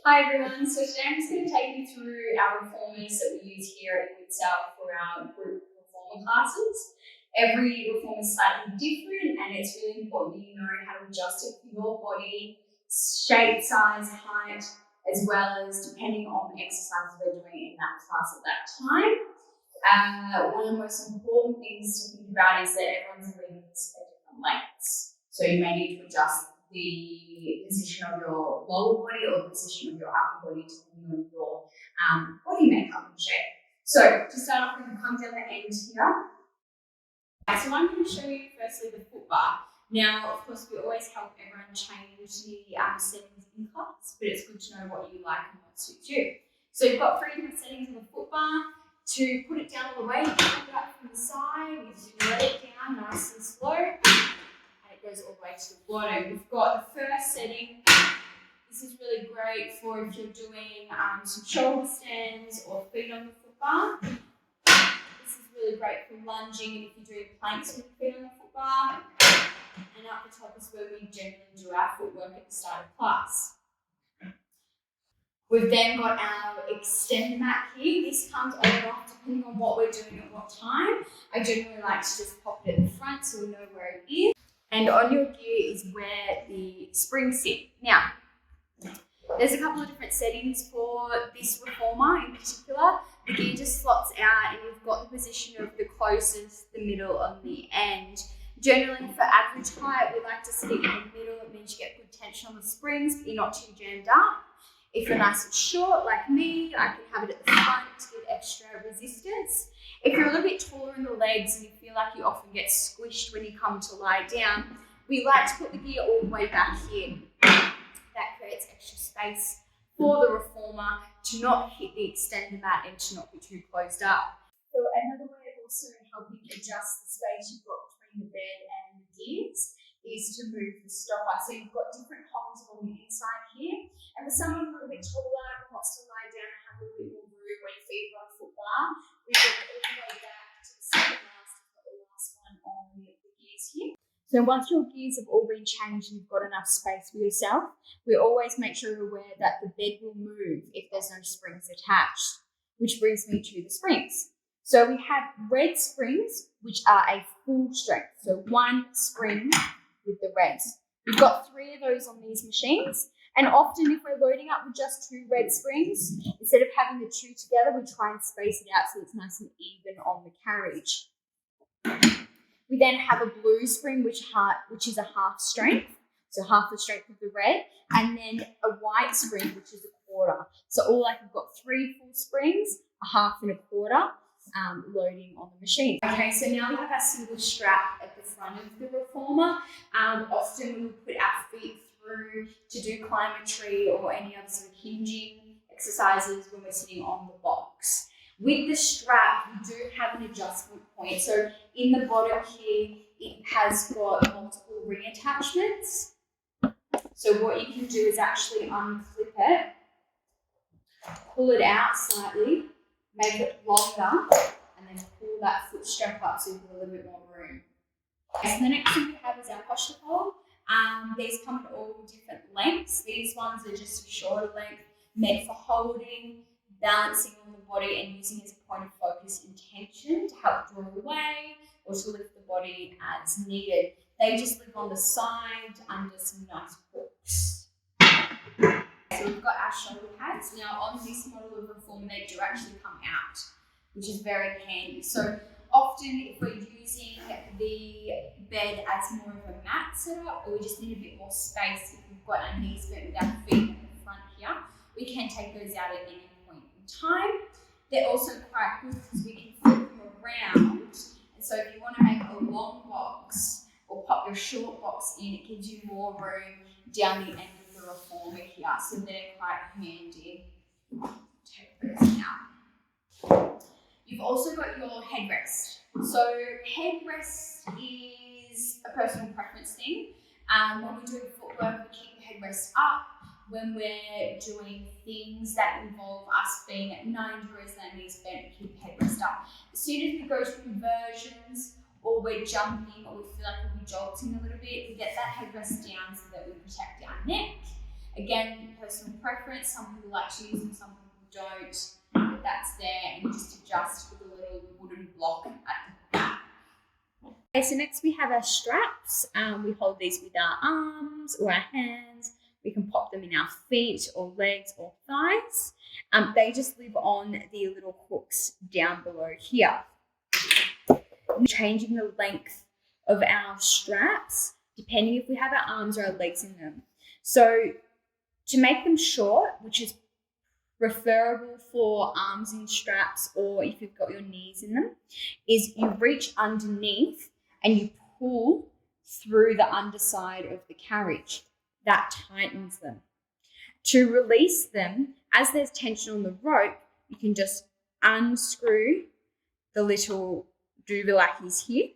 Hi everyone, so today I'm just going to take you through our reformers that we use here at South for our group reformer classes. Every reformer is slightly different and it's really important that you know how to adjust it for your body, shape, size, height, as well as depending on the exercises we're doing in that class at that time. One of the most important things to think about is that everyone's legs are different lengths. So you may need to adjust the position of your lower body or the position of your upper body depending on your body makeup and shape. So to start off, we can come down the end here. So I'm going to show you firstly the foot bar. Now, of course, we always help everyone change the settings in class, but it's good to know what you like and what suits you. So you've got 3 different settings of the foot bar. To put it down all the way, you pull it up from the side, you just let it down nice and slow, and it goes all the way to the bottom. We've got the first setting. This is really great for if you're doing some shoulder stands or feet on the foot bar. This is really great for lunging and if you're doing planks with your feet on the foot bar. And up the top is where we generally do our footwork at the start of class. We've then got our extend mat here. This comes on and off depending on what we're doing at what time. I generally like to just pop it at the front so we know where it is. And on your gear is where the springs sit. Now, there's a couple of different settings for this reformer in particular. The gear just slots out and you've got the position of the closest, the middle, and the end. Generally, for average height, we like to sit in the middle. It means you get good tension on the springs, but you're not too jammed up. If you're nice and short, like me, I can have it at the front to get extra resistance. If you're a little bit taller in the legs and you feel like you often get squished when you come to lie down, we like to put the gear all the way back here. That creates extra space for the reformer to not hit the extender mat and to not be too closed up. So another way of also helping adjust the space you've got between the bed and the gears is to move the stopper. So you've got different holes along the inside here. And for someone a little bit taller who wants to lie down and have a little bit more room when your feet are on the foot bar, we bring it all the way back to the second last, the last one on the gears here. So once your gears have all been changed and you've got enough space for yourself, we always make sure you're aware that the bed will move if there's no springs attached, which brings me to the springs. So we have red springs, which are a full strength. So 1 spring with the reds. We've got 3 of those on these machines. And often if we're loading up with just 2 red springs, instead of having the 2 together, we try and space it out so it's nice and even on the carriage. We then have a blue spring, which is a half strength, so half the strength of the red, and then a white spring, which is a quarter. So all like we've got 3 full springs, a half and a quarter, loading on the machine. Okay, so now we have our single strap at the front of the reformer. Often we will put our feet through to do climb a tree or any other sort of hinging exercises when we're sitting on the box. With the strap, we do have an adjustment point. So in the bottom here, it has got multiple ring attachments. So what you can do is actually unclip it, pull it out slightly, make it longer, and then pull that foot strap up so you've got a little bit more room. Okay, so the next thing we have is our posture pole. These come in all different lengths. These ones are just a shorter length, meant for holding, balancing on the body and using as a point of focus and tension to help draw away or to lift the body as needed. They just live on the side under some nice hooks. So we've got our shoulder pads. Now on this model of reformer, they do actually come out, which is very handy. So often if we're using the bed as more of a mat setup, or we just need a bit more space if we've got our knees bent with our feet at the front here, we can take those out at any point in time. They're also quite good because we can flip them around. And so if you want to make a long box or pop your short box in, it gives you more room down the end of the reformer here. So they're quite handy. Take those out. You've also got your headrest. So headrest is a personal preference thing. When we're doing footwork, we keep the headrest up. When we're doing things that involve us being at 9 degrees and our knees bent, we keep the headrest up. As soon as we go to inversions or we're jumping or we feel like we'll be jolting a little bit, we get that headrest down so that we protect our neck. Again, personal preference. Some people like to use them, some people don't. But that's there, and just adjust with a little wooden block at the back. Okay, so next we have our straps. We hold these with our arms or our hands. We can pop them in our feet or legs or thighs. They just live on the little hooks down below here. Changing the length of our straps, depending if we have our arms or our legs in them. So to make them short, which is preferable for arms in straps or if you've got your knees in them, is you reach underneath and you pull through the underside of the carriage. That tightens them. To release them, as there's tension on the rope, you can just unscrew the little doovalackies here,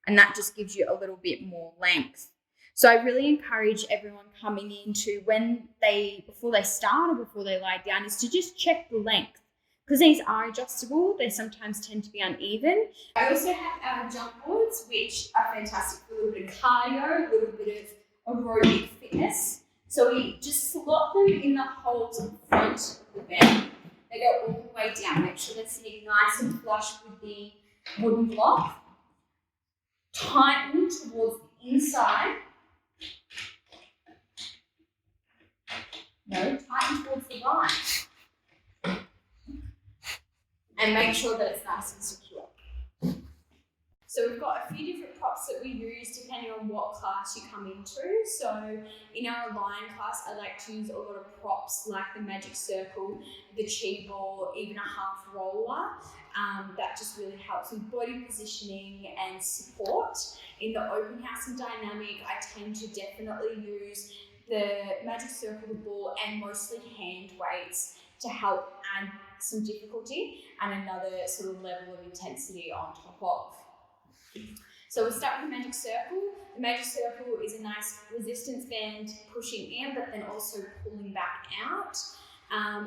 and that just gives you a little bit more length. So I really encourage everyone coming into before they start or before they lie down, is to just check the length. Because these are adjustable, they sometimes tend to be uneven. I also have our jump boards, which are fantastic for a little bit of cardio, a little bit of aerobic fitness. So we just slot them in the holes in front of the bed. They go all the way down. Make sure they're sitting nice and flush with the wooden block. Tighten towards the inside. No, tighten towards the right. And make sure that it's nice and secure. So we've got a few different props that we use depending on what class you come into. So in our Align class, I like to use a lot of props like the magic circle, the chi ball, even a half roller. That just really helps with body positioning and support. In the open house and dynamic, I tend to definitely use the magic circle, the ball, and mostly hand weights to help add some difficulty and another sort of level of intensity on top of. So we'll start with the magic circle. The magic circle is a nice resistance band pushing in, but then also pulling back out.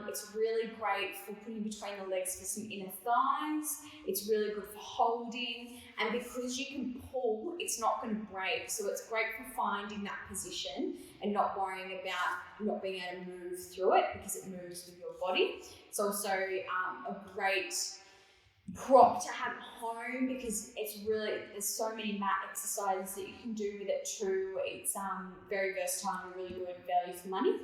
It's really great for putting between the legs for some inner thighs. It's really good for holding, and because you can pull, it's not going to break. So it's great for finding that position and not worrying about not being able to move through it because it moves with your body. It's also a great prop to have at home because there's so many mat exercises that you can do with it too. It's very versatile and really good value for money.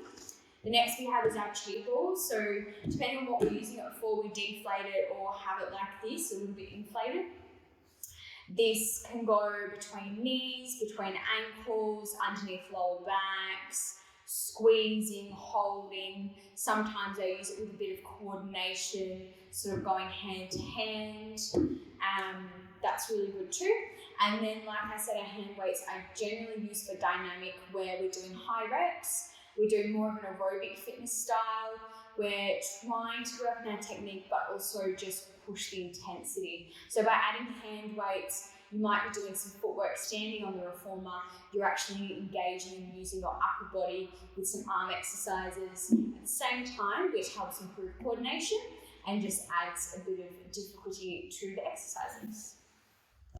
The next we have is our chi ball. So depending on what we're using it for, we deflate it or have it like this, a little bit inflated. This can go between knees, between ankles, underneath lower backs, squeezing, holding. Sometimes I use it with a bit of coordination, sort of going hand to hand. That's really good too. And then, like I said, our hand weights I generally use for dynamic where we're doing high reps. We're doing more of an aerobic fitness style. We're trying to work on our technique, but also just push the intensity. So by adding hand weights, you might be doing some footwork standing on the reformer. You're actually engaging and using your upper body with some arm exercises at the same time, which helps improve coordination and just adds a bit of difficulty to the exercises.